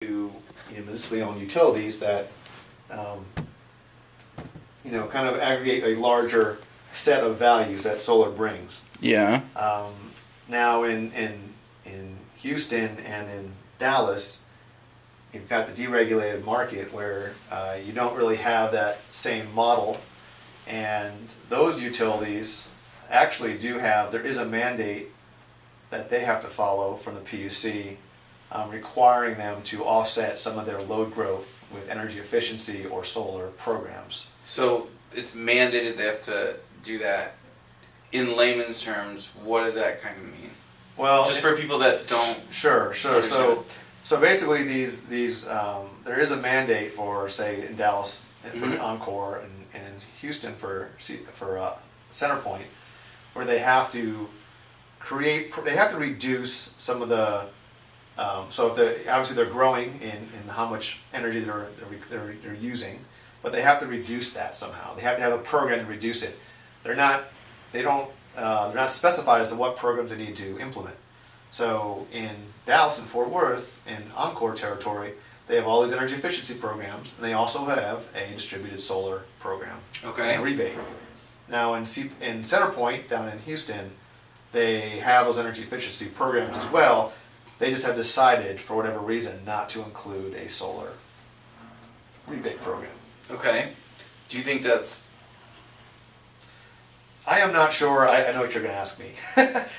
to municipally owned utilities that kind of aggregate a larger set of values that solar brings. Yeah. Now in Houston and in Dallas, you've got the deregulated market where you don't really have that same model, and those utilities actually there is a mandate that they have to follow from the PUC, requiring them to offset some of their load growth with energy efficiency or solar programs. So it's mandated they have to do that. In layman's terms, what does that kind of mean? Well, just for people that don't. Sure. So basically, these there is a mandate for, say, in Dallas for Encore and in Houston for CenterPoint, where they have to reduce some of the. So if obviously they're growing in how much energy they're using, but they have to reduce that somehow. They have to have a program to reduce it. They're not specified as to what programs they need to implement. So in Dallas and Fort Worth, in Encore territory, they have all these energy efficiency programs, and they also have a distributed solar program. Okay. And a rebate. Now in CenterPoint down in Houston, they have those energy efficiency programs as well. They just have decided, for whatever reason, not to include a solar rebate program. Okay. Do you think that's... I am not sure. I know what you're going to ask me.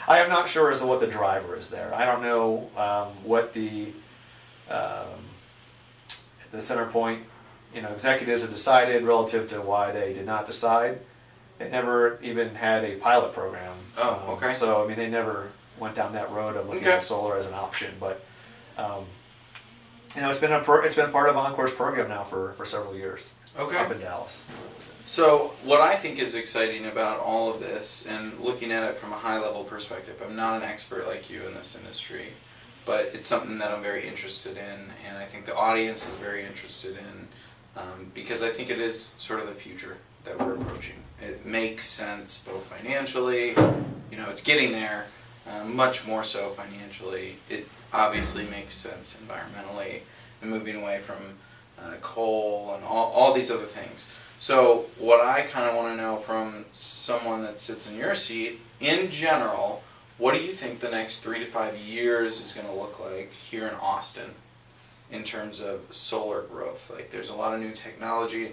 I am not sure as to what the driver is there. I don't know what the CenterPoint executives have decided relative to why they did not decide. They never even had a pilot program. Oh, okay. So they never went down that road of looking at solar as an option. But it's been part of Encore's program now for several years. Okay. Up in Dallas. So what I think is exciting about all of this, and looking at it from a high-level perspective, I'm not an expert like you in this industry, but it's something that I'm very interested in, and I think the audience is very interested in, because I think it is sort of the future that we're approaching. It makes sense both financially, it's getting there, much more so financially. It obviously makes sense environmentally, and moving away from coal and all these other things. So what I kind of want to know from someone that sits in your seat, in general, what do you think the next 3 to 5 years is going to look like here in Austin in terms of solar growth? Like, there's a lot of new technology.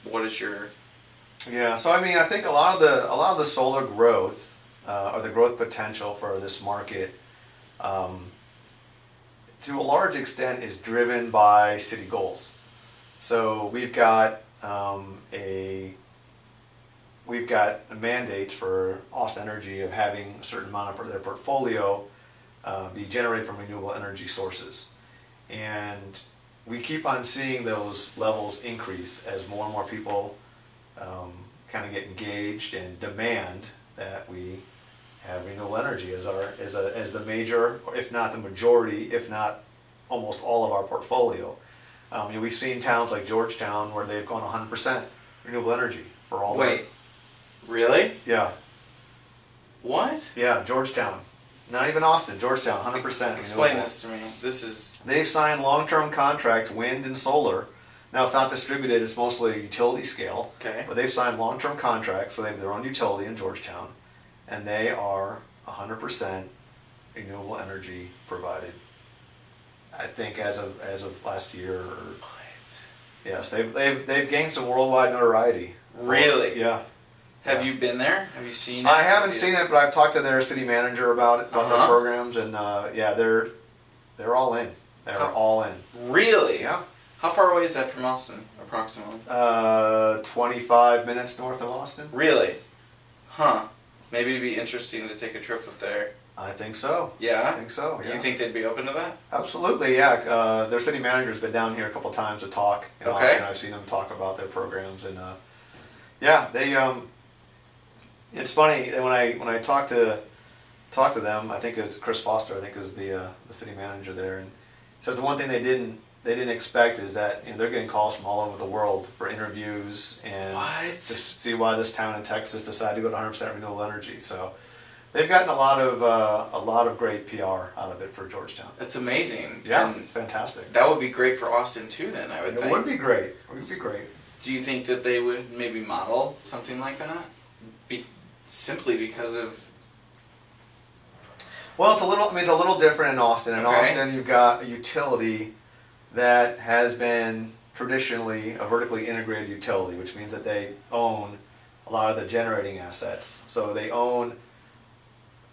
What is your... Yeah, so I think a lot of the solar growth or the growth potential for this market, to a large extent, is driven by city goals. So we've got mandates for Austin Energy of having a certain amount of their portfolio be generated from renewable energy sources, and we keep on seeing those levels increase as more and more people kind of get engaged and demand that we have renewable energy as the major, or if not the majority, if not almost all of our portfolio. We've seen towns like Georgetown where they've gone 100% renewable energy for all. Wait, really? Yeah. What? Yeah, Georgetown. Not even Austin, Georgetown, 100%. Explain this to me. This is... They've signed long-term contracts, wind and solar. Now it's not distributed, it's mostly utility scale. Okay. But they've signed long-term contracts, so they have their own utility in Georgetown, and they are 100% renewable energy provided. I think as of last year. What? Yes, they've gained some worldwide notoriety. Really? Yeah. Have you been there? Have you seen it? I haven't seen it, but I've talked to their city manager about their programs, and they're all in. They're all in. Really? Yeah. How far away is that from Austin, approximately? 25 minutes north of Austin. Really? Huh. Maybe it'd be interesting to take a trip up there. I think so. Yeah? I think so, yeah. You think they'd be open to that? Absolutely, yeah. Their city manager's been down here a couple times to talk in Austin. I've seen them talk about their programs, and they. It's funny when I talk to them. I think it's Chris Foster. I think is the city manager there, and says the one thing they didn't expect is that they're getting calls from all over the world for interviews and to see why this town in Texas decided to go to 100% renewable energy. So they've gotten a lot of great PR out of it for Georgetown. That's amazing. Yeah, And it's fantastic. that would be great for Austin too. Then I would It think. would be great. It would be great. Do you think that they would maybe model something like that? Simply because of. Well, it's a little different in Austin. In Okay. Austin, you've got a utility that has been traditionally a vertically integrated utility, which means that they own a lot of the generating assets. So they own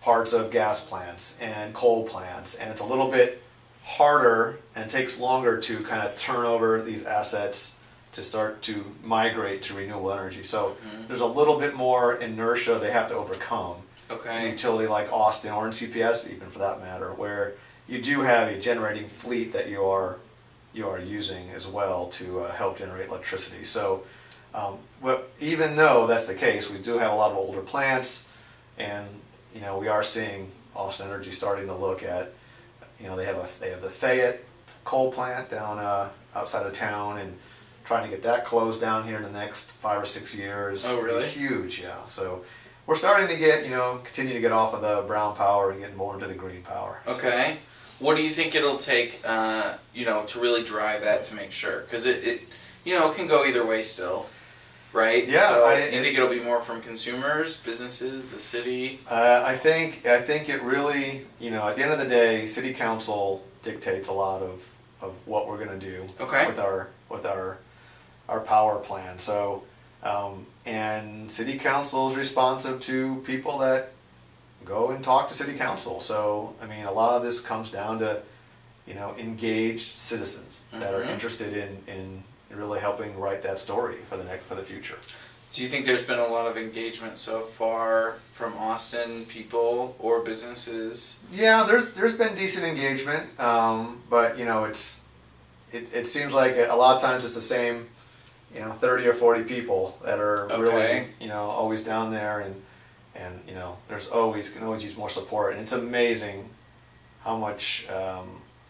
parts of gas plants and coal plants, and it's a little bit harder and takes longer to kind of turn over these assets to start to migrate to renewable energy. So there's a little bit more inertia they have to overcome. Okay. A utility like Austin, or in CPS even for that matter, where you do have a generating fleet that you are using as well to help generate electricity. So even though that's the case, we do have a lot of older plants, and we are seeing Austin Energy starting to look at, they have the Fayette coal plant down outside of town, and trying to get that closed down here in the next 5 or 6 years. Oh, really? Huge, yeah. So we're starting to get, continue to get off of the brown power and get more into the green power. Okay. What do you think it'll take, to really drive that to make sure? Because it can go either way still, right? Yeah. So you think it'll be more from consumers, businesses, the city? I think it really, at the end of the day, city council dictates a lot of what we're going to do Okay. with our power plan. So, and city council is responsive to people that go and talk to city council. So, a lot of this comes down to, engaged citizens that are interested in really helping write that story for the future. Do you think there's been a lot of engagement so far from Austin people or businesses? Yeah, there's been decent engagement, but it seems like a lot of times it's the same, 30 or 40 people that are really, always down there, and there's can always use more support, and it's amazing how much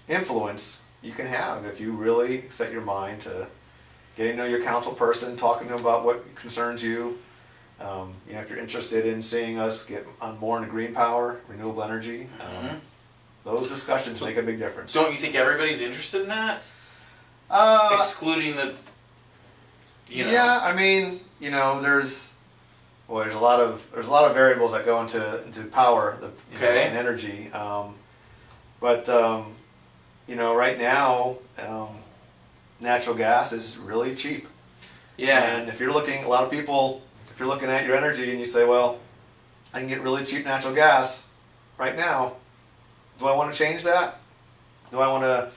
influence you can have if you really set your mind to getting to know your council person, talking to them about what concerns you. If you're interested in seeing us get on more into green power, renewable energy, those discussions make a big difference. Don't you think everybody's interested in that? Excluding the. Yeah, there's a lot of variables that go into power, and energy. But right now, natural gas is really cheap. Yeah. And if you're looking at your energy and you say, well, I can get really cheap natural gas right now, do I want to change that? Do I want to,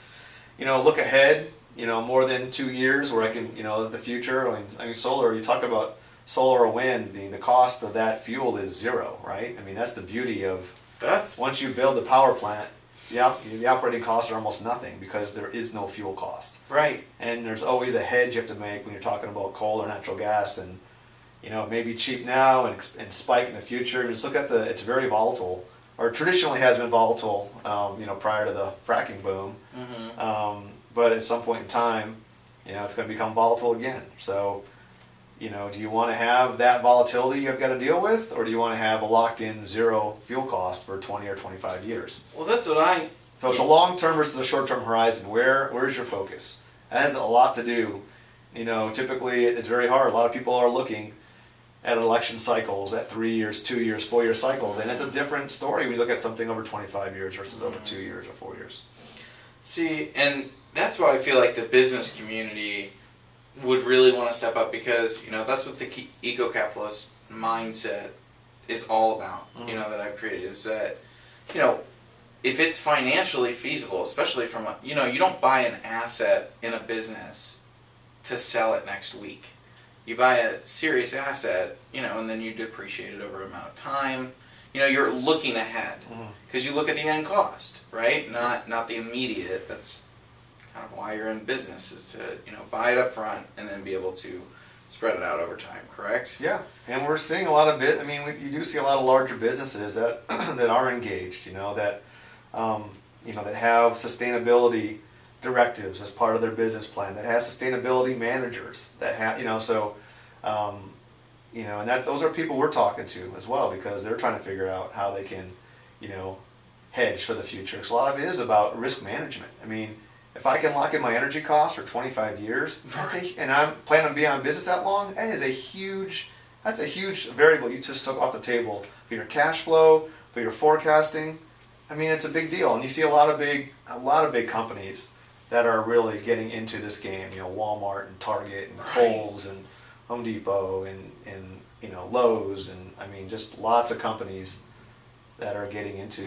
look ahead, more than 2 years where I can, the future? Solar, you talk about solar or wind, the cost of that fuel is zero, right? That's the beauty of, once you build the power plant, the operating costs are almost nothing because there is no fuel cost. Right. And there's always a hedge you have to make when you're talking about coal or natural gas, and it may be cheap now and spike in the future. Just look at it's very volatile, or traditionally has been volatile, prior to the fracking boom. But at some point in time, it's going to become volatile again. So, do you want to have that volatility you've got to deal with, or do you want to have a locked-in zero fuel cost for 20 or 25 years? Well, that's what So it's a long-term versus a short-term horizon. Where's your focus? That has a lot to do. Typically it's very hard. A lot of people are looking at election cycles, at 3 years, 2 years, 4 year cycles, and it's a different story when you look at something over 25 years versus over 2 years or 4 years. See, and that's why I feel like the business community would really want to step up, because that's what the eco-capitalist mindset is all about. That I've created is that if it's financially feasible, especially from you don't buy an asset in a business to sell it next week. You buy a serious asset, and then you depreciate it over an amount of time. You're looking ahead because you look at the end cost, right? Not the immediate. That's kind of why you're in business, is to buy it up front and then be able to spread it out over time. Correct? Yeah, and we're seeing a lot of you do see a lot of larger businesses that that are engaged. That that have sustainability directives as part of their business plan, that have sustainability managers, that have and those are people we're talking to as well, because they're trying to figure out how they can, hedge for the future. Because a lot of it is about risk management. I mean, if I can lock in my energy costs for 25 years, and I'm planning on being on business that long, that's a huge variable you just took off the table for your cash flow, for your forecasting. I mean, it's a big deal, and you see a lot of big companies that are really getting into this game. Walmart and Target and Kohl's and Home Depot and Lowe's, and I mean, just lots of companies that are getting into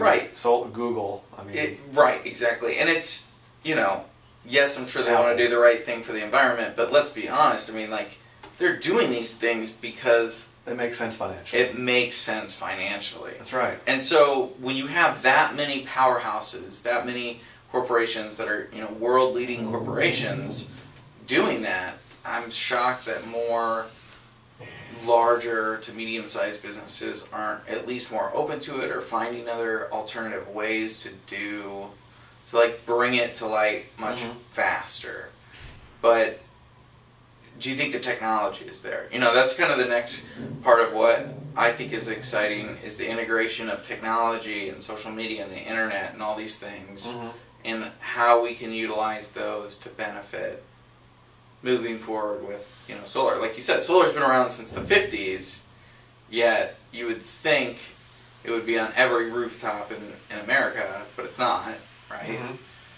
Google. I mean, right, exactly, and it's yes, I'm sure they want to do the right thing for the environment, but let's be honest. I mean, like, they're doing these things because it makes sense financially. It makes sense financially. That's right. And so when you have that many powerhouses, that many corporations that are world-leading corporations doing that, I'm shocked that more larger to medium-sized businesses aren't at least more open to it, or finding other alternative ways to bring it to light much faster. But do you think the technology is there? That's kind of the next part of what I think is exciting, is the integration of technology and social media and the internet and all these things, and how we can utilize those to benefit moving forward with solar. Like you said, solar's been around since the 50s, yet you would think it would be on every rooftop in America, but it's not, right?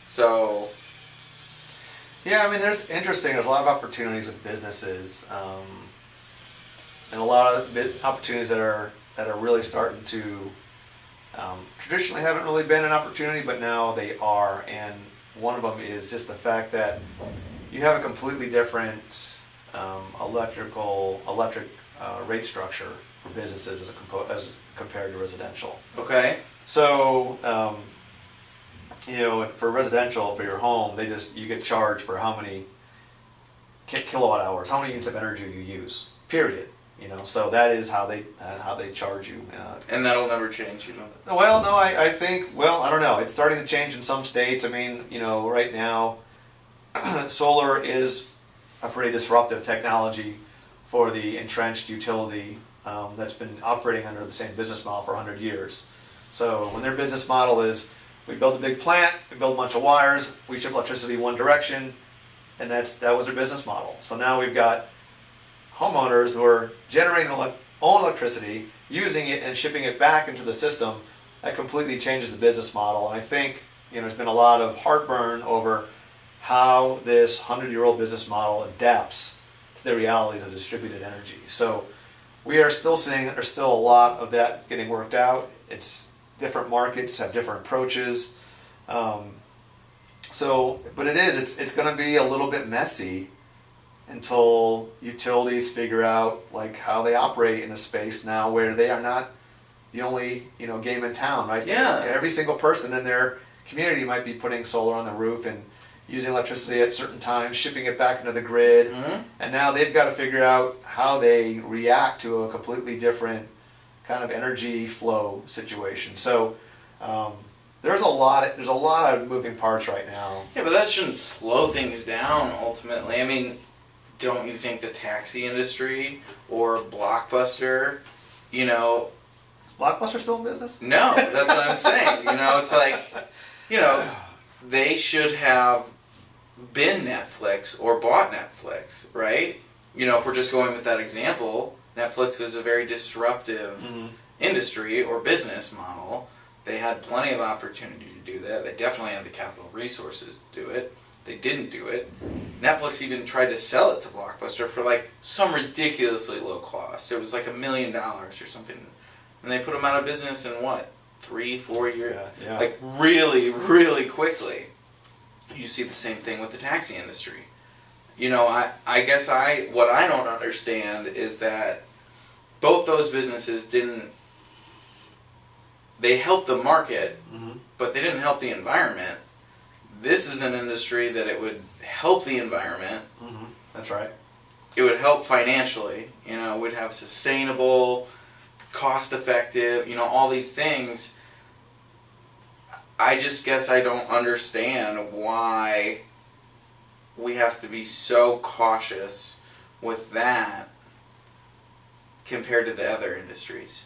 So yeah, I mean, there's a lot of opportunities with businesses, and a lot of opportunities that are really starting to traditionally haven't really been an opportunity, but now they are. And one of them is just the fact that you have a completely different electric rate structure for businesses as compared to residential. Okay. So for residential, for your home, you get charged for how many kilowatt hours, how many units of energy you use. Period. So that is how they charge you. And that'll never change, Well, no, I think. Well, I don't know. It's starting to change in some states. I mean, right now, solar is a pretty disruptive technology for the entrenched utility that's been operating under the same business model for 100 years. So when their business model is, we build a big plant, we build a bunch of wires, we ship electricity one direction, and that was their business model. So now we've got homeowners who are generating their own electricity, using it and shipping it back into the system. That completely changes the business model. And I think there's been a lot of heartburn over how this 100-year-old business model adapts to the realities of distributed energy. So we are still seeing that there's still a lot of that getting worked out. It's different markets have different approaches. But it's going to be a little bit messy until utilities figure out how they operate in a space now where they are not the only game in town, right? Yeah. Every single person in their community might be putting solar on the roof and using electricity at certain times, shipping it back into the grid, and now they've got to figure out how they react to a completely different kind of energy flow situation. So there's a lot of moving parts right now. Yeah, but that shouldn't slow things down ultimately. I mean, don't you think the taxi industry or Blockbuster, Is Blockbuster still in business? No, that's what I'm saying. It's like, they should have been Netflix or bought Netflix, right? If we're just going with that example, Netflix was a very disruptive industry or business model. They had plenty of opportunity to do that. They definitely had the capital resources to do it. They didn't do it. Netflix even tried to sell it to Blockbuster for some ridiculously low cost. It was $1 million or something. And they put them out of business in 3-4 years? Yeah. Really, really quickly. You see the same thing with the taxi industry. I guess what I don't understand is that both those businesses they helped the market, but they didn't help the environment. This is an industry that it would help the environment. That's right. It would help financially. We'd have sustainable, cost-effective, all these things. I just guess I don't understand why we have to be so cautious with that compared to the other industries?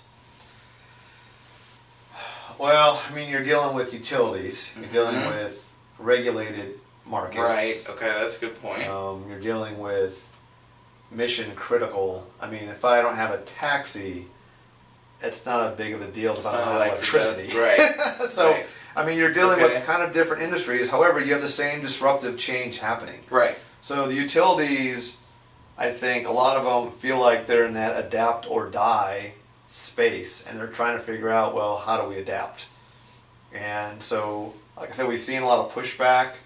Well, I mean, you're dealing with utilities. You're dealing with regulated markets. Right. Okay, that's a good point. You're dealing with mission critical. I mean, if I don't have a taxi, it's not a big of a deal if I don't have electricity. Right. So, right. I mean, you're dealing with kind of different industries. However, you have the same disruptive change happening. Right. So the utilities, I think a lot of them feel like they're in that adapt or die space, and they're trying to figure out, well, how do we adapt? And so, like I said, we've seen a lot of pushback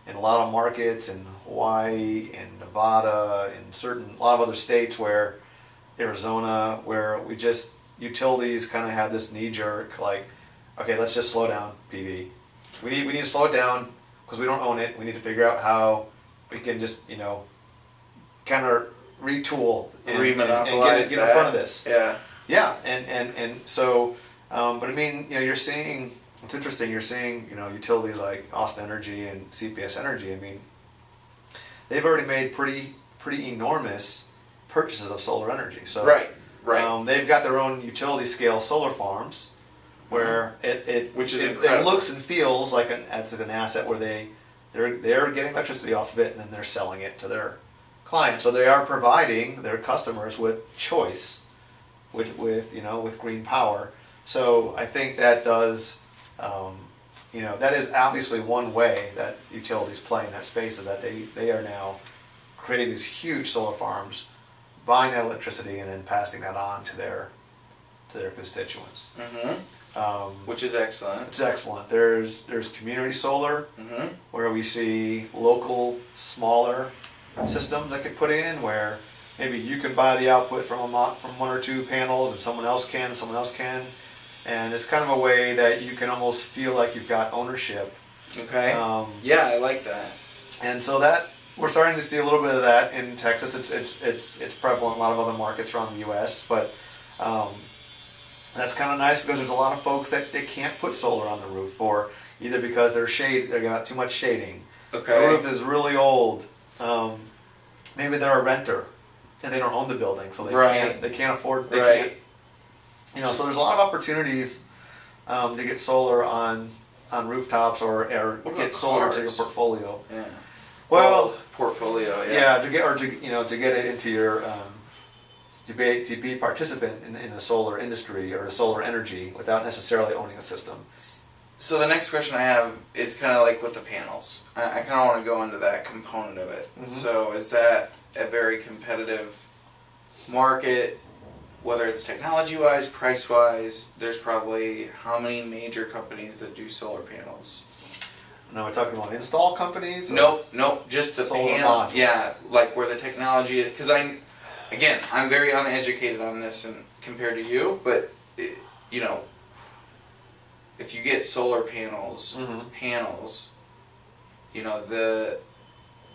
in a lot of markets in Hawaii and Nevada and a lot of other states where Arizona, where utilities kind of have this knee jerk, like, okay, let's just slow down PV. We need to slow it down because we don't own it. We need to figure out how we can just, kind of retool and get in front of this. Yeah. Yeah, and so, but I mean, you're seeing, it's interesting, you're seeing, utilities like Austin Energy and CPS Energy, I mean, they've already made pretty enormous purchases of solar energy. So right. They've got their own utility scale solar farms where which is it looks and feels like an asset where they're getting electricity off of it and then they're selling it to their clients. So they are providing their customers with choice. With green power. So I think that does, that is obviously one way that utilities play in that space, is that they are now creating these huge solar farms, buying that electricity and then passing that on to their constituents. Which is excellent. It's excellent. There's community solar, where we see local smaller systems that get put in where maybe you can buy the output from one or two panels, and someone else can, and it's kind of a way that you can almost feel like you've got ownership. Okay. Yeah, I like that. And so that we're starting to see a little bit of that in Texas. It's prevalent in a lot of other markets around the U.S., but that's kind of nice because there's a lot of folks that they can't put solar on the roof for either because they got too much shading. Okay. The roof is really old. Maybe they're a renter. And they don't own the building, so they can't afford. Can't, so there's a lot of opportunities to get solar on rooftops or get solar into your portfolio. Yeah. Well, portfolio. Yeah. To get it into your to be a participant in the solar industry or the solar energy without necessarily owning a system. So the next question I have is kind of like with the panels. I kind of want to go into that component of it. So is that a very competitive market, whether it's technology-wise, price-wise? There's probably how many major companies that do solar panels? No, we're talking about install companies? Nope, just the panel. Modules. Yeah, like where the technology, because I'm very uneducated on this and compared to you, but if you get solar panels,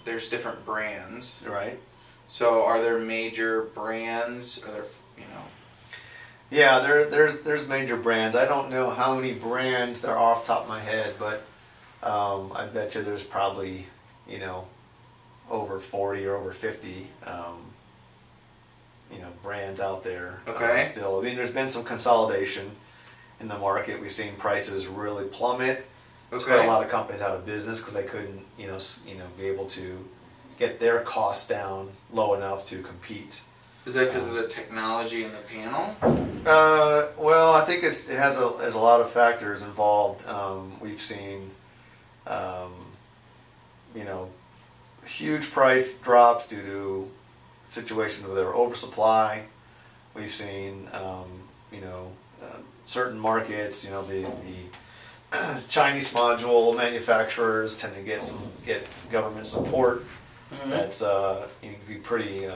there's different brands. Right. So are there major brands? Are there, Yeah, there's major brands. I don't know how many brands there are off the top of my head, but I bet you there's probably, over 40 or over 50, brands out there. Okay. Still, I mean, there's been some consolidation in the market. We've seen prices really plummet. It's put a lot of companies out of business because they couldn't, be able to get their costs down low enough to compete. Is that because of the technology in the panel? Well, I think there's a lot of factors involved. We've seen, huge price drops due to situations where there were oversupply. We've seen, certain markets, the Chinese module manufacturers tend to get government support. That's can be pretty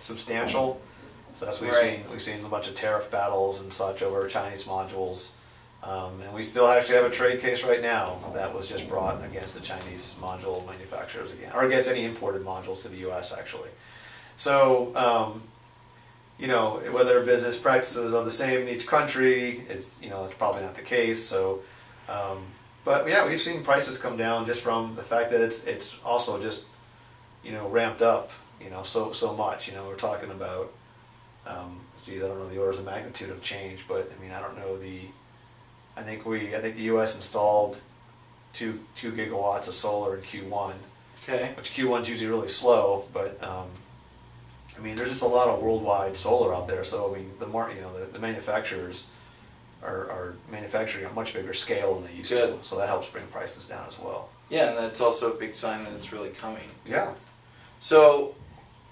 substantial. So that's what we've seen. We've seen a bunch of tariff battles and such over Chinese modules, and we still actually have a trade case right now that was just brought against the Chinese module manufacturers again, or against any imported modules to the U.S. actually. So whether business practices are the same in each country, it's it's probably not the case. So, but yeah, we've seen prices come down just from the fact that it's also just ramped up so much. We're talking about geez, I don't know the orders of magnitude of change, but I mean, I don't know I think the U.S. installed 2 gigawatts of solar in Q1. Okay. Which Q1's usually really slow, but I mean, there's just a lot of worldwide solar out there. So I mean, the manufacturers are manufacturing at a much bigger scale than they used to. So that helps bring prices down as well. Yeah, and that's also a big sign that it's really coming. Yeah. So,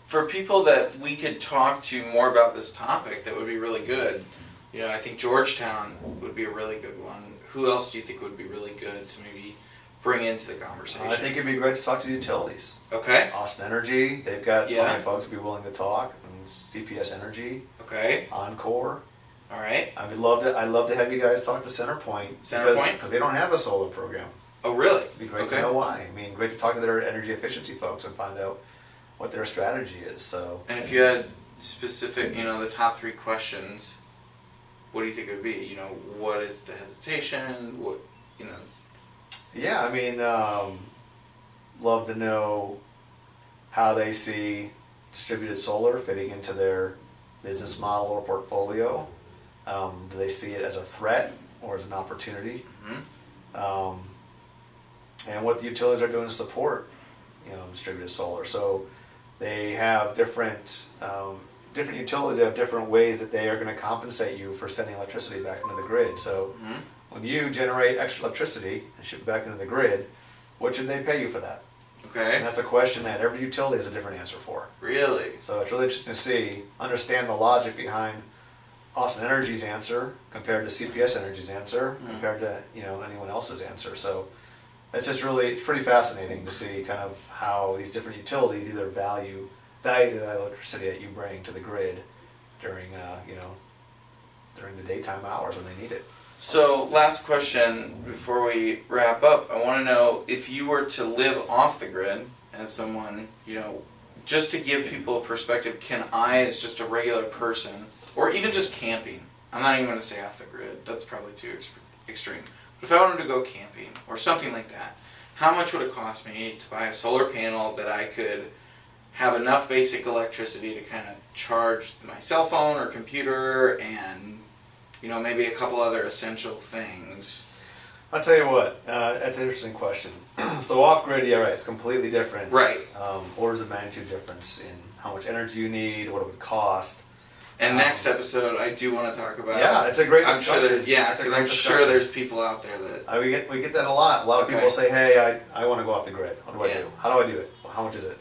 for people that we could talk to more about this topic, that would be really good. You know, I think Georgetown would be a really good one. Who else do you think would be really good to maybe bring into the conversation? I think it'd be great to talk to the utilities. Okay. Austin Energy, they've got plenty of folks who'd be willing to talk. And CPS Energy. Okay. Encore. All right. I'd love to have you guys talk to CenterPoint. Because they don't have a solar program. Oh, really? It'd be great to know why. I mean, great to talk to their energy efficiency folks and find out what their strategy is. So. And if you had specific, the top 3 questions, what do you think it would be? You know, what is the hesitation? What, Yeah, I mean, love to know how they see distributed solar fitting into their business model or portfolio. Do they see it as a threat or as an opportunity? Mm-hmm. And what the utilities are doing to support, distributed solar. So they have different utilities have different ways that they are going to compensate you for sending electricity back into the grid. So when you generate extra electricity and ship it back into the grid, what should they pay you for that? Okay. And that's a question that every utility has a different answer for. Really? So it's really interesting to understand the logic behind Austin Energy's answer compared to CPS Energy's answer compared to anyone else's answer. So it's just it's pretty fascinating to see kind of how these different utilities either value the electricity that you bring to the grid during during the daytime hours when they need it. So, last question before we wrap up. I want to know if you were to live off the grid as someone, just to give people a perspective, can I, as just a regular person, or even just camping, I'm not even going to say off the grid, that's probably too extreme, but if I wanted to go camping or something like that, how much would it cost me to buy a solar panel that I could have enough basic electricity to kind of charge my cell phone or computer and maybe a couple other essential things? I'll tell you what, that's an interesting question. So off-grid, yeah, right, it's completely different. Right. Orders of magnitude difference in how much energy you need, what it would cost. And next episode, I do want to talk about. Yeah, it's a great discussion. I'm sure there's people out there that. We get that a lot. A lot of people say, "Hey, I want to go off the grid. What do I do? How do I do it? How much is it?"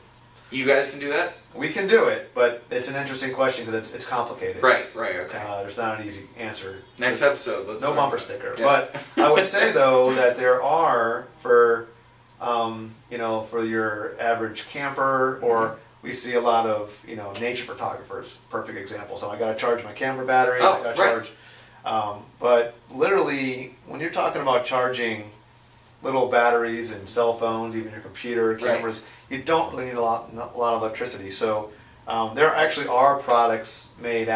You guys can do that? We can do it, but it's an interesting question because it's complicated. Right, okay. There's not an easy answer. Next episode, let's no bumper sticker. Yeah. But I would say though that there are for your average camper, or we see a lot of nature photographers. Perfect example. So I got to charge my camera battery. I got to charge. But literally, when you're talking about charging little batteries and cell phones, even your computer, cameras, you don't really need a lot of electricity. So there actually are products made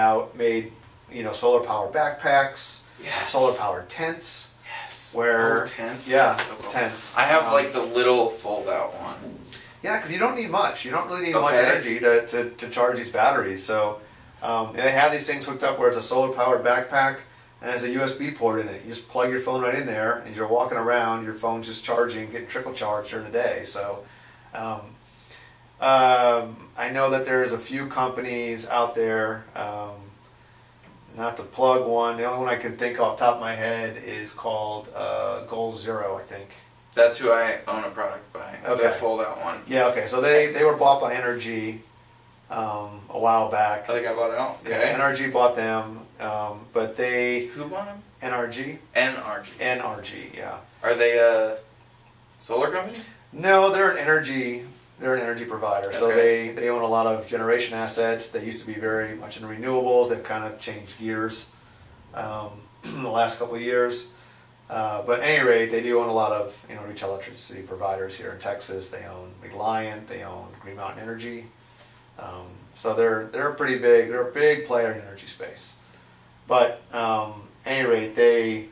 solar powered backpacks, solar powered tents. Yes. Where tents. Yeah, so cool. tents. I have the little fold out one. Yeah, because you don't need much. You don't really need much energy to charge these batteries. So they have these things hooked up where it's a solar powered backpack. And there's a USB port in it. You just plug your phone right in there, and you're walking around, your phone's just charging, getting trickle charged during the day. So I know that there's a few companies out there, not to plug one, the only one I can think off the top of my head is called Goal Zero, I think. That's who I own a product by, the fold-out one. Yeah, okay, so they were bought by NRG a while back. I think I bought it out. Okay. Yeah, NRG bought them. But they... Who bought them? NRG. NRG, yeah. Are they a solar company? No, they're an energy provider. So they own a lot of generation assets. They used to be very much in renewables. They've kind of changed gears in the last couple of years. But at any rate, they do own a lot of retail electricity providers here in Texas. They own Reliant. They own Green Mountain Energy. So they're pretty big. They're a big player in the energy space. But at any rate, they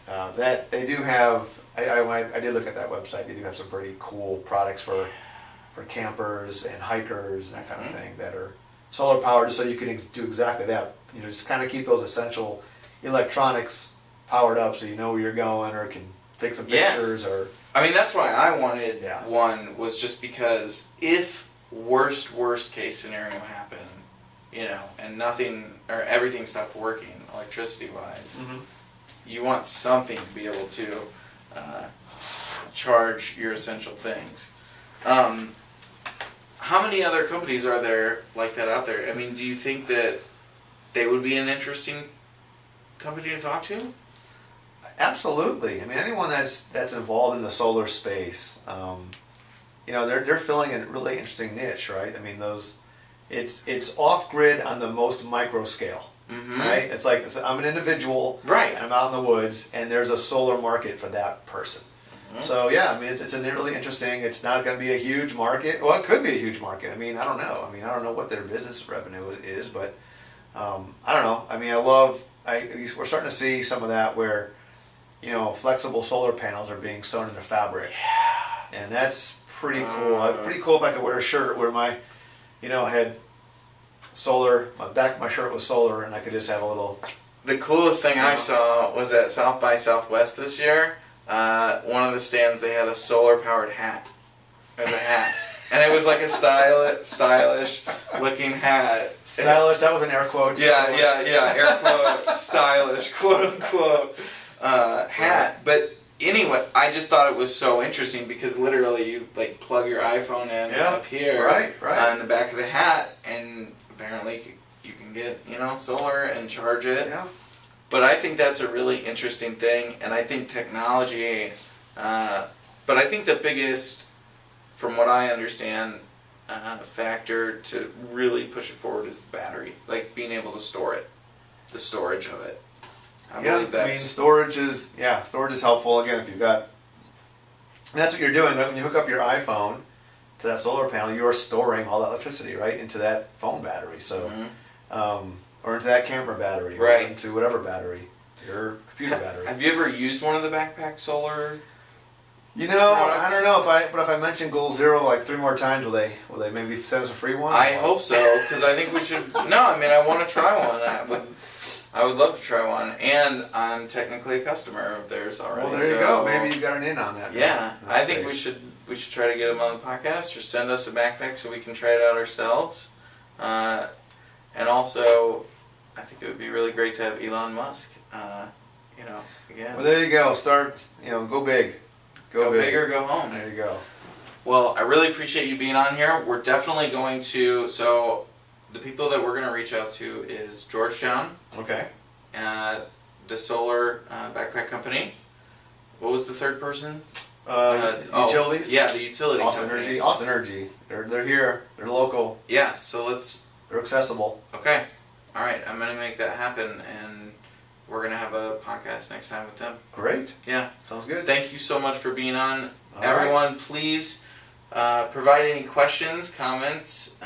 do have. I did look at that website. They do have some pretty cool products for campers and hikers and that kind of thing that are solar power just so you can do exactly that. You know, just kind of keep those essential electronics powered up so you know where you're going or can take some pictures or. I mean, that's why I wanted Yeah. one, was just because if worst case scenario happened, you know, and nothing or everything stopped working electricity wise, you want something to be able to charge your essential things. How many other companies are there like that out there? I mean, do you think that they would be an interesting company to talk to? Absolutely. I mean, anyone that's involved in the solar space, you know, they're filling a really interesting niche, right? I mean, it's off grid on the most micro scale, right? It's like I'm an individual, right? And I'm out in the woods, and there's a solar market for that person. So yeah, I mean, it's a really interesting. It's not going to be a huge market. Well, it could be a huge market. I mean, I don't know. I mean, I don't know what their business revenue is, but I don't know. I mean, we're starting to see some of that where, you know, flexible solar panels are being sewn into fabric. Yeah. And that's pretty cool. Pretty cool if I could wear a shirt where my, you know, I had solar, my back of my shirt was solar, and I could just have a little. The coolest thing I saw was at South by Southwest this year. One of the stands, they had a solar powered hat. It was a hat. And it was like a stylish looking hat. Stylish, that was an air quote. Yeah, air quote, stylish, quote unquote, hat. But anyway, I just thought it was so interesting because literally you like plug your iPhone in up here on the back of the hat, and apparently you can get, you know, solar and charge it. Yeah. But I think that's a really interesting thing, and I think technology, but I think the biggest, from what I understand, factor to really push it forward is the battery, like being able to store it, the storage of it. I believe that's... I mean, storage is helpful. Again, if you've got, and that's what you're doing, right? When you hook up your iPhone to that solar panel, you are storing all that electricity, right, into that phone battery. So, or into that camera battery, or into whatever battery, your computer battery. Have you ever used one of the backpack solar? You know, products? I don't know if I mention Goal Zero like 3 more times, will they maybe send us a free one? I hope so, because I think we should. No, I mean, I want to try one. I would love to try one, and I'm technically a customer of theirs already. Well, there you go. Maybe you got an in on that. Yeah, I think we should try to get them on the podcast, or send us a backpack so we can try it out ourselves. And also, I think it would be really great to have Elon Musk. You know, again. Well, there you go. Start. You know, go big. Go big or go home. There you go. Well, I really appreciate you being on here. We're definitely going to. So, the people that we're going to reach out to is Georgetown. Okay. The solar backpack company. What was the third person? Utilities. Yeah, the utility companies. Austin Energy. They're here. They're local. Yeah. So They're accessible. Okay. All right. I'm gonna make that happen, and we're gonna have a podcast next time with them. Great. Yeah. Sounds good. Thank you so much for being on. All Everyone, please provide any questions, comments,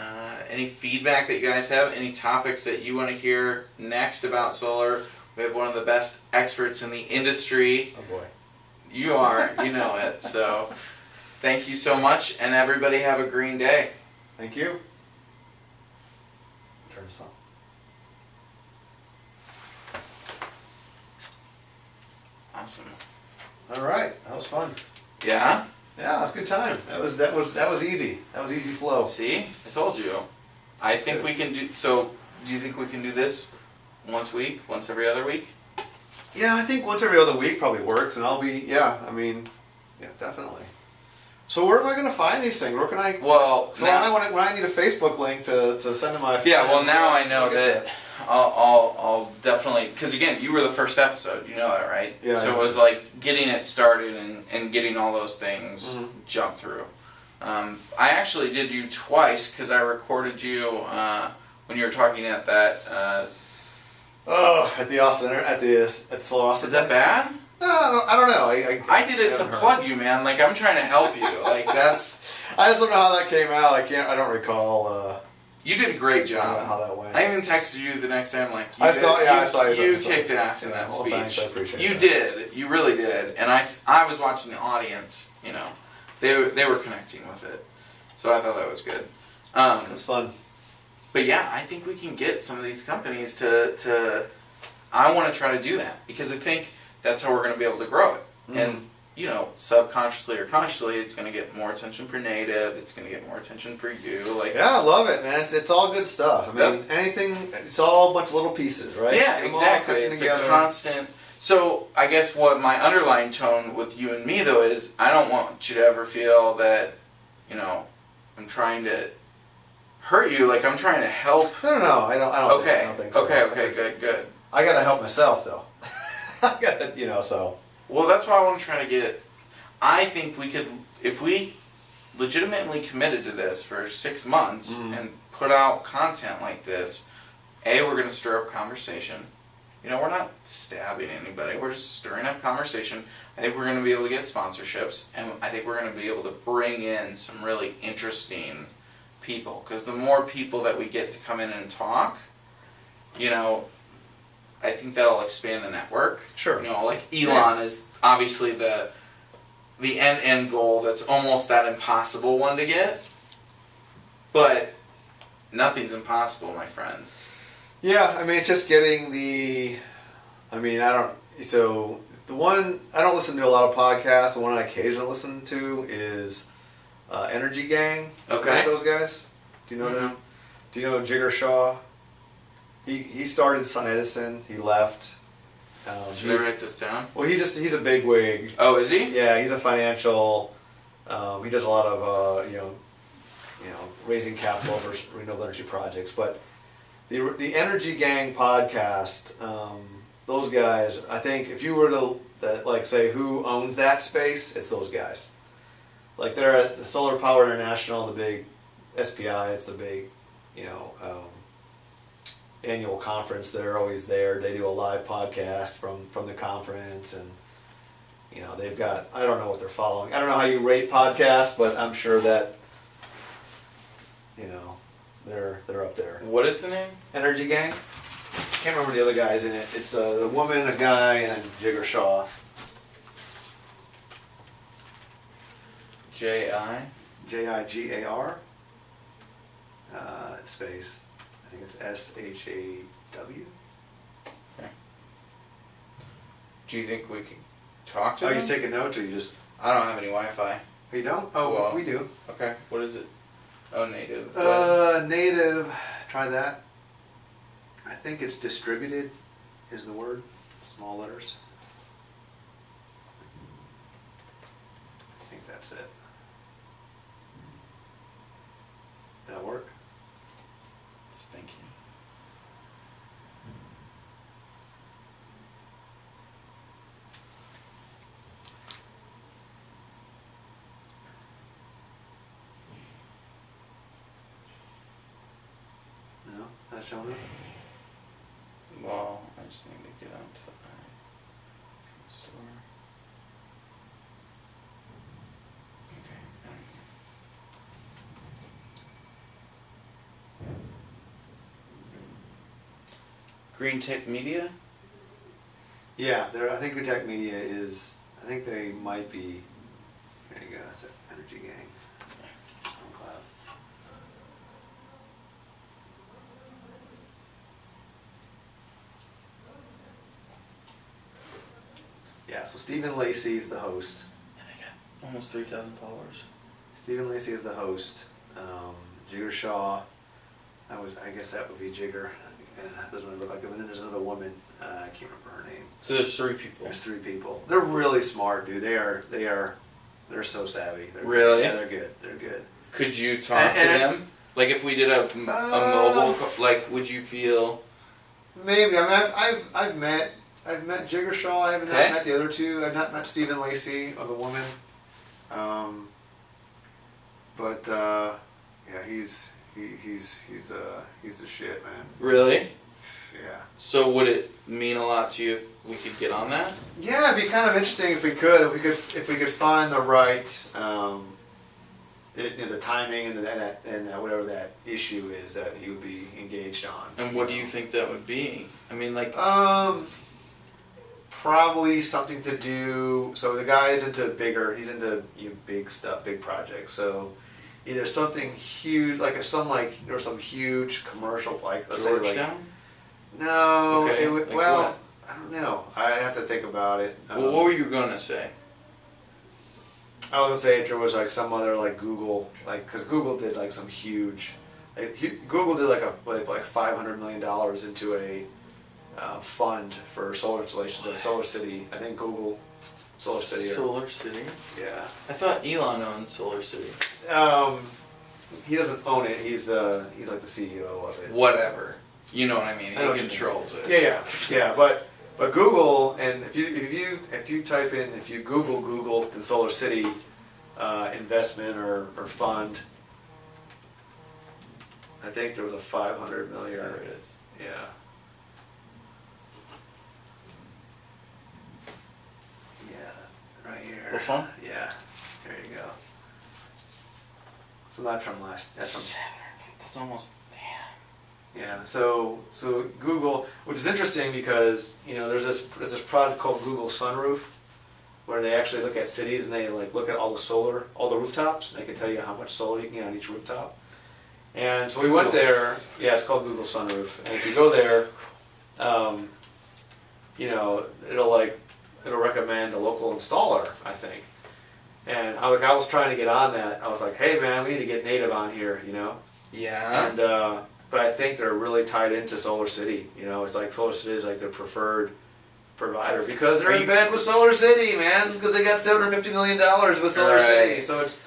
any feedback that you guys have, any topics that you want to hear next about solar. We have one of the best experts in the industry. Oh boy. You are. You know it. So thank you so much, and everybody have a green day. Thank you. Turn this on. Awesome. All right, that was fun. Yeah? Yeah, it was a good time. That was easy. That was easy flow. See? I told you. I think we can do... So, do you think we can do this once a week? Once every other week? Yeah, I think once every other week probably works, and I'll be... Yeah, I mean... Yeah, definitely. So where am I going to find these things? Where can I... Well, so now, when I need a Facebook link to send to my... Yeah, well now I know that I'll definitely... Because again, you were the first episode. You know that, right? Yeah. So it was like getting it started and getting all those things jumped through. I actually did you twice because I recorded you when you were talking at that... at the Austin... At Solar Austin. Is that bad? No, I don't know. I did it to plug you, man. Like, I'm trying to help you. Like, that's... I just don't know how that came out. I don't recall... You did a great job. How that went. I even texted you the next day. I'm like, I saw you kicked ass in that speech. Thanks, I appreciate you that. did. You really did. And I was watching the audience. You know, they were connecting with it. So I thought that was good. It was fun. But yeah, I think we can get some of these companies to I want to try to do that because I think that's how we're going to be able to grow it. Mm-hmm. And, you know, subconsciously or consciously, it's going to get more attention for Native. It's going to get more attention for you. Like, yeah, I love it, man. It's all good stuff. I mean, anything, it's all a bunch of little pieces, right? Yeah, exactly. It's together. A constant. So I guess what my underlying tone with you and me, though, is I don't want you to ever feel that, you know, I'm trying to hurt you. Like, I'm trying to help. No, I don't think so. Okay, good. I got to help myself, though. I got to, you know, so. Well, that's why I want to try to get. I think we could, if we legitimately committed to this for 6 months and put out content like this, we're going to stir up conversation. You know, we're not stabbing anybody. We're just stirring up conversation. I think we're going to be able to get sponsorships, and I think we're going to be able to bring in some really interesting people. Because the more people that we get to come in and talk, you know, I think that'll expand the network. Sure. You know, like Elon is obviously the end goal that's almost that impossible one to get. But nothing's impossible, my friend. Yeah, I mean, it's just getting so the one, I don't listen to a lot of podcasts. The one I occasionally listen to is Energy Gang. Okay. You know those guys? Do you know them? Do you know Jigger Shaw? He started Sun Edison. He left. Should I write this down? Well, he's a bigwig. Oh, is he? Yeah, he's a financial. He does a lot of raising capital for renewable energy projects. But the Energy Gang podcast, those guys. I think if you were to say who owns that space, it's those guys. Like they're at the Solar Power International, the big SPI. It's the big, annual conference. They're always there. They do a live podcast from the conference, and they've got, I don't know what they're following. I don't know how you rate podcasts, but I'm sure that they're up there. What is the name? Energy Gang. Can't remember the other guys in it. It's a woman, a guy, and then Jigger Shaw. Jigar space. I think it's SHAW. Okay. Do you think we could talk to them? them? Are you taking notes, or you just... I don't have any Wi-Fi. You don't? Oh, well, we do. Okay. What is it? Oh, Native. Native. Try that. I think it's distributed is the word. Small letters. I think that's it. Did that work? Thank you. No, not showing up. Well, I just need to get onto the store. Okay. Green Tech Media? Yeah, I think Green Tech Media is, I think they might be, there you go, that's it, Energy Gang. SoundCloud. Yeah, so Stephen Lacey is the host. Yeah, they got almost 3,000 followers. Stephen Lacey is the host. Jigger Shaw, I guess that would be Jigger. Doesn't really look like him. And then there's another woman. I can't remember her name. So there's 3 people. There's 3 people. They're really smart, dude. They're so savvy. Really? Yeah, they're good. They're good. Could you talk to them? Like if we did a mobile, like would you feel? Maybe. I mean, I've met Jigger Shaw. I haven't met the other 2. I've not met Stephen Lacey or the woman. But yeah, he's the shit, man. Really? Yeah. So would it mean a lot to you if we could get on that? Yeah, it'd be kind of interesting if we could find the right, the timing and that whatever that issue is that he would be engaged on. And what do you think that would be? I mean, like. Probably something to do. So the guy's into he's into big stuff, big projects. So either something huge, like there was some huge commercial, like let's say like Georgetown? no, Okay, it would, like well, what? I don't know. I'd have to think about it. Well, what were you gonna say? I was gonna say if there was like some other like Google, like because Google did like some huge, Google did like $500 million into a fund for solar installations at Solar City. I think Google, Solar City. Solar City? Yeah. I thought Elon owned Solar City. He doesn't own it. He's like the CEO of it. Whatever. You know what I mean? I know He what you controls it. Yeah. But Google, and if you type in, if you Google and Solar City investment or fund, I think there was a 500 million. There it is. Yeah. Yeah, right here. This one? Yeah, there you go. So that's from last. That's from. That's almost. Damn. Yeah. So Google, which is interesting because there's this project called Google Sunroof, where they actually look at cities and they like look at all the rooftops, and they can tell you how much solar you can get on each rooftop. And so we went there. Yeah, it's called Google Sunroof. And if you go there, it'll recommend a local installer, I think. And I was trying to get on that. I was like, hey man, we need to get native on here, Yeah. And but I think they're really tied into Solar City. It's like Solar City is like their preferred provider because they're in bed with Solar City, man. Because they got $750 million with Solar City. So it's,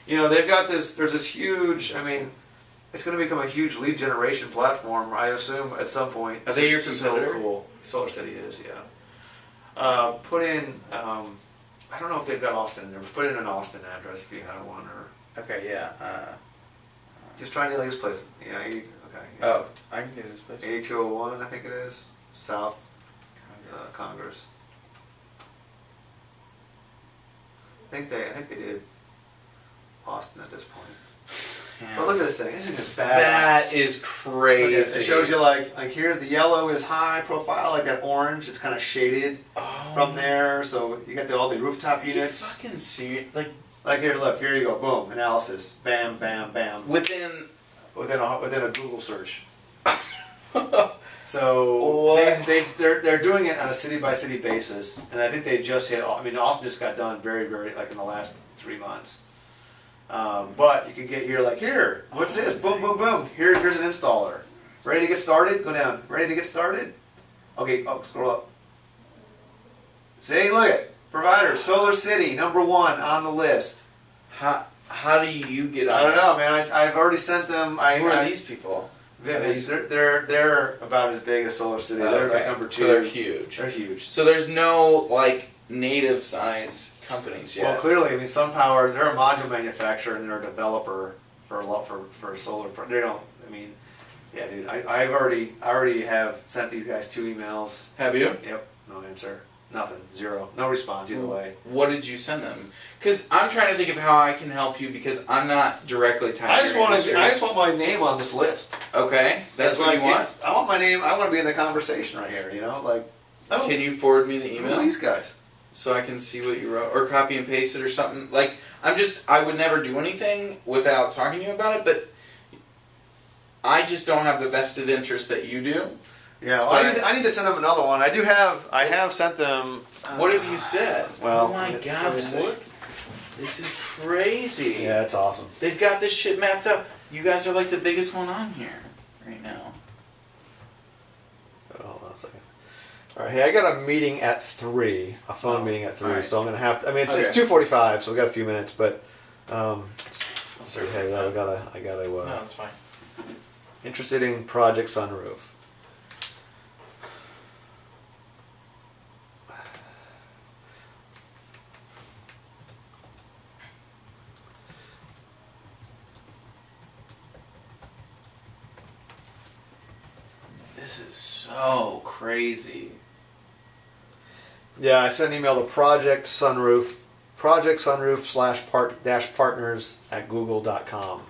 they've got this. There's this huge. I mean, it's going to become a huge lead generation platform, I assume, at some point. Are they your competitor? So cool. Solar City is, yeah. Put in. I don't know if they've got Austin in there. Put in an Austin address if you have one, or. Okay. Yeah. Just trying to like this place. Yeah. Okay. Yeah. Oh, I can get this place. 8201, I think it is. South Congress. I think they did Austin at this point. Yeah. But look at this thing. This thing is badass. That is crazy. It shows you like here's the yellow is high profile, like that orange. It's kind of shaded from there. So you got all the rooftop units. You fucking see it, like here. Look, here you go. Boom, analysis. Bam, bam, bam. Within a Google search. So they're doing it on a city by city basis, and I think they just hit. I mean, Austin just got done very like in the last 3 months. But you can get here like here. What's this? Boom, boom, boom. Here's an installer. Ready to get started? Go down. Ready to get started? Okay. Oh, scroll up. See, look at provider Solar City #1 on the list. How do you get on? I don't know, man. I've already sent them. Who are these people? They're about as big as Solar City. They're like #2. So they're huge. They're huge. So there's no native size companies yet. Well, clearly, I mean, SunPower, they're a module manufacturer and they're a developer for solar. They don't. I mean, yeah, dude. I already have sent these guys 2 emails. Have you? Yep. No answer. Nothing. 0. No response either way. What did you send them? Because I'm trying to think of how I can help you because I'm not directly tied. I just want my name on this list. Okay, that's what you want. I want my name. I want to be in the conversation right here. Oh, Can you forward me the email? These guys. So I can see what you wrote, or copy and paste it, or something. I would never do anything without talking to you about it, but I just don't have the vested interest that you do. Yeah, so I need to send them another one. I have sent them. What have you said? Well, oh my God! Look, this is crazy. Yeah, it's awesome. They've got this shit mapped up. You guys are like the biggest one on here right now. Oh, hold on a second. All right, hey, I got a meeting at 3, a phone meeting at 3, right. So I'm gonna have to. I mean, it's 2:45, so we got a few minutes, but hey, I gotta. No, that's fine. Interested in Project Sunroof. This is so crazy. Yeah, I sent an email to Project Sunroof /partners@google.com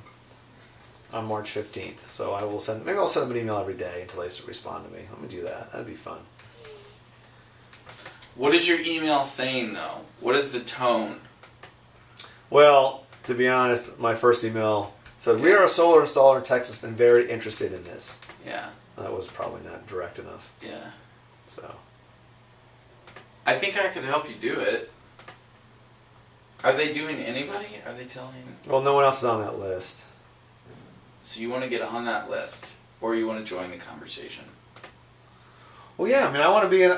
on March 15th. So I'll send them an email every day until they respond to me. Let me do that. That'd be fun. What is your email saying though? What is the tone? Well, to be honest, my first email said, "We are a solar installer in Texas and very interested in this." Yeah. That was probably not direct enough. Yeah. So. I think I could help you do it. Are they doing anybody? Are they telling? Well, no one else is on that list. So you want to get on that list, or you want to join the conversation? Well, yeah. I mean, I want to be an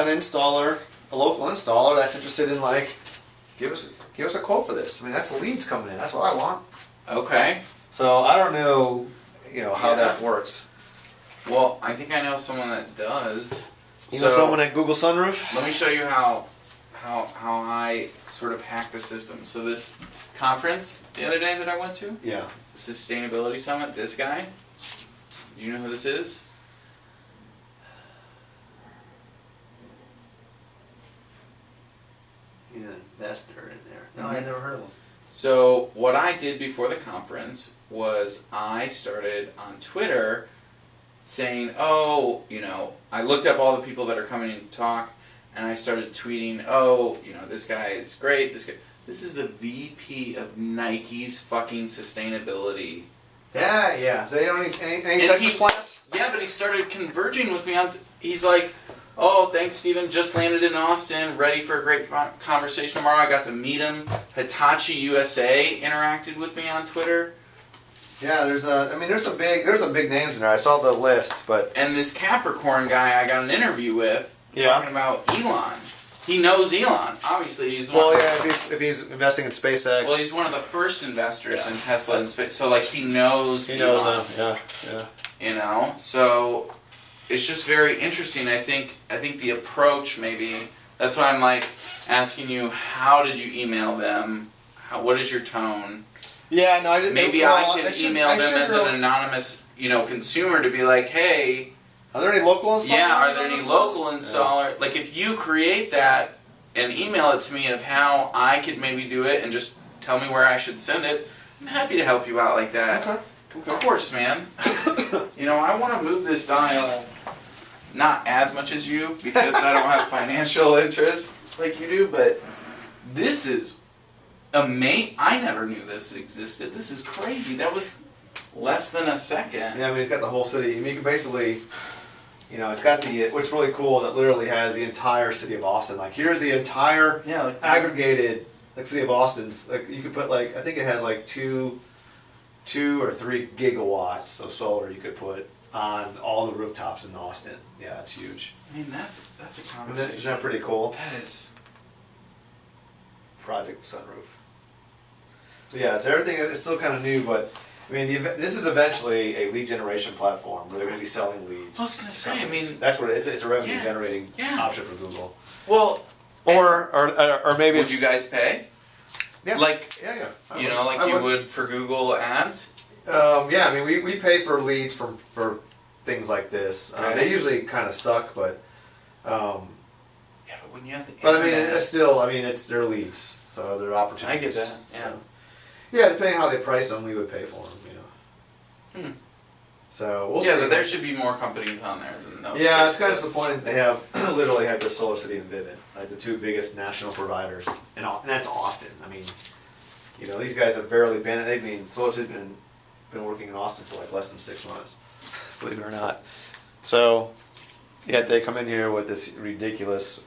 installer, a local installer that's interested in like, give us a quote for this. I mean, that's the leads coming in. That's what I want. Okay. So I don't know, how that works. Well, I think I know someone that does. You know someone at Google Sunroof? Let me show you how I sort of hack the system. So this conference the other day that I went to, Yeah. the Sustainability Summit, this guy, do you know who this is? He's an investor in there. No, I had never heard of him. So what I did before the conference was I started on Twitter saying, I looked up all the people that are coming to talk, and I started tweeting, this guy is great, this is the VP of Nike's fucking sustainability. Yeah. They don't need any Texas plants? Yeah, but he started converging with me on, he's like, "Oh, thanks, Steven. Just landed in Austin, ready for a great conversation tomorrow." I got to meet him. Hitachi USA interacted with me on Twitter. Yeah, there's some big names in there. I saw the list, but And this Capricorn guy I got an interview with talking about Elon. He knows Elon. Obviously, he's if he's investing in SpaceX. Well, he's one of the first investors in Tesla and space. So he knows. He knows them. Yeah. So it's just very interesting. I think the approach maybe. That's why I'm like asking you, how did you email them? What is your tone? Yeah, no, I didn't. Maybe I could email them as an anonymous, consumer to be like, "Hey, are there any local installers?" Yeah, are there any local installer? Yeah. Like, if you create that and email it to me of how I could maybe do it and just tell me where I should send it, I'm happy to help you out like that. Okay. Of course, man. I want to move this dial, not as much as you, because I don't have financial interest like you do, but this is amazing. I never knew this existed. This is crazy. That was less than a second. Yeah, I mean, it's got the whole city. I mean, you can basically, it's got what's really cool, that literally has the entire city of Austin. Like, here's the entire aggregated, city of Austin's. Like, you could put, I think it has, 2 or 3 gigawatts of solar you could put on all the rooftops in Austin. Yeah, it's huge. I mean, that's a conversation. Isn't that pretty cool? That is. Project Sunroof. So yeah, it's everything. It's still kind of new, but I mean, this is eventually a lead generation platform where they're going to be selling leads. I was going to say, I mean, that's what it's a revenue generating option for Google. Well, or maybe would you guys pay? Yeah. Yeah. You would for Google Ads. Yeah, I mean, we pay for leads for things like this. Okay. They usually kind of suck, but. Yeah, but when you have the But I mean, it's still. I mean, it's their leads, so they're opportunities. I get that. Yeah. So. Yeah, depending on how they price them, we would pay for them. So we'll see. Yeah, but there should be more companies on there than those. Yeah, it's kind of disappointing. They literally have just SolarCity and Vivint, the 2 biggest national providers, and that's Austin. I mean, these guys have barely been. SolarCity's been working in Austin for less than 6 months, believe it or not. So, yet they come in here with this ridiculous,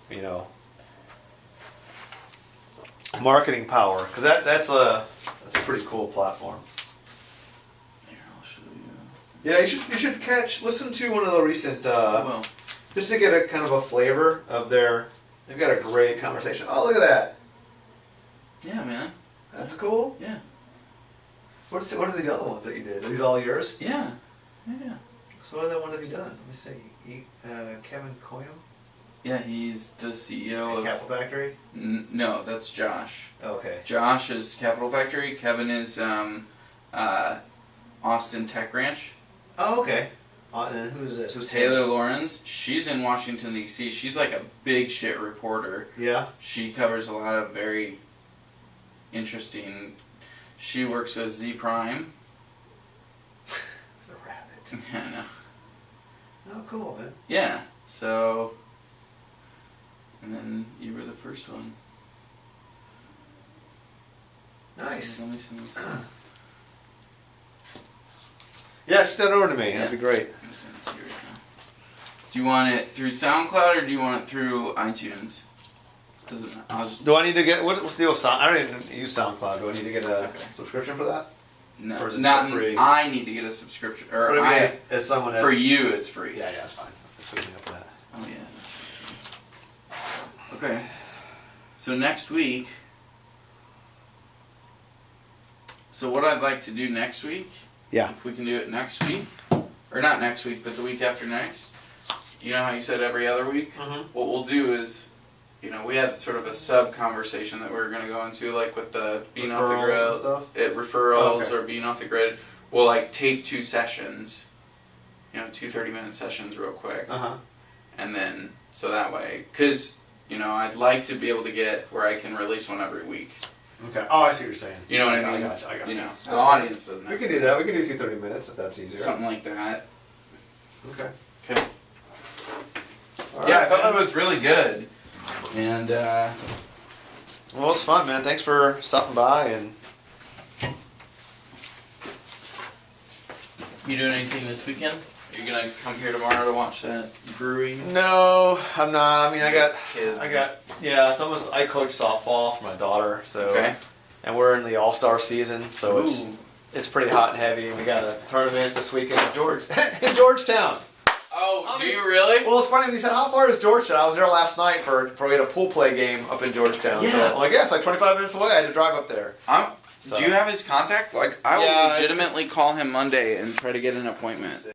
marketing power, because that's a pretty cool platform. Here, I'll show you. Yeah, you should listen to one of the recent, just to get a kind of a flavor of they've got a great conversation. Oh, look at that. Yeah, man. That's cool. Yeah. What are these other ones that you did? Are these all yours? Yeah. Yeah. So what other ones have you done? Let me see. Kevin Coyam? Yeah, he's the CEO of Capital Factory? No, that's Josh. Okay. Josh is Capital Factory. Kevin is Austin Tech Ranch. Oh, okay. And who's this? Who's Taylor Lawrence. She's in Washington, D.C. She's like a big shit reporter. Yeah. She covers a lot of very interesting. She works with Z Prime. The rabbit. Yeah, I know. Oh, cool, man. Yeah, so. And then you were the first one. Nice. Let me send this. Yeah, shoot that over to me. Yeah. That'd be great. Let me send it to you right now. Do you want it through SoundCloud or do you want it through iTunes? Doesn't matter. I'll just. Do I need to get what's the deal with Sound? I don't even use SoundCloud. Do I need to get a Okay. subscription for that? No, Or is it not free? I need to get a subscription, or What I mean, I as someone for you it's free. Yeah, that's fine. Let's hook me up with that. Oh yeah. Okay. So next week. So what I'd like to do next week, Yeah. if we can do it next week, or not next week, but the week after next. You know how you said every other week? Mm-hmm. What we'll do is, we had sort of a sub conversation that we were going to go into, like with the being off the Referrals grid, and stuff? referrals Okay. or being off the grid. We'll like tape 2 sessions, 2 30-minute sessions real quick, Uh-huh. and then so that way, because I'd like to be able to get where I can release one every week. Okay. Oh, I see what you're saying. You know what I mean? I got you. The That's audience doesn't. We have can to do that. We can do 2 30 minutes if that's easier. something like that. Okay. Okay. All Yeah, I right, thought man. that was really good, and Well, it's fun, man. Thanks for stopping by and. you doing anything this weekend? Are you gonna come here tomorrow to watch that brewery? No, I'm not. I mean, Kids. it's almost, I coach softball for my daughter, so. Okay. And we're in the all-star season, so it's pretty hot and heavy. We got a tournament this weekend in Georgetown. Oh, I do mean- you really? Well, it's funny, he said, how far is Georgetown? I was there last night for we had a pool play game up in Georgetown. So Yeah. I'm like, yeah, it's like 25 minutes away. I had to drive up there. Do you have his contact? Like, I will Yeah, it's legitimately call him Monday and try to get an appointment.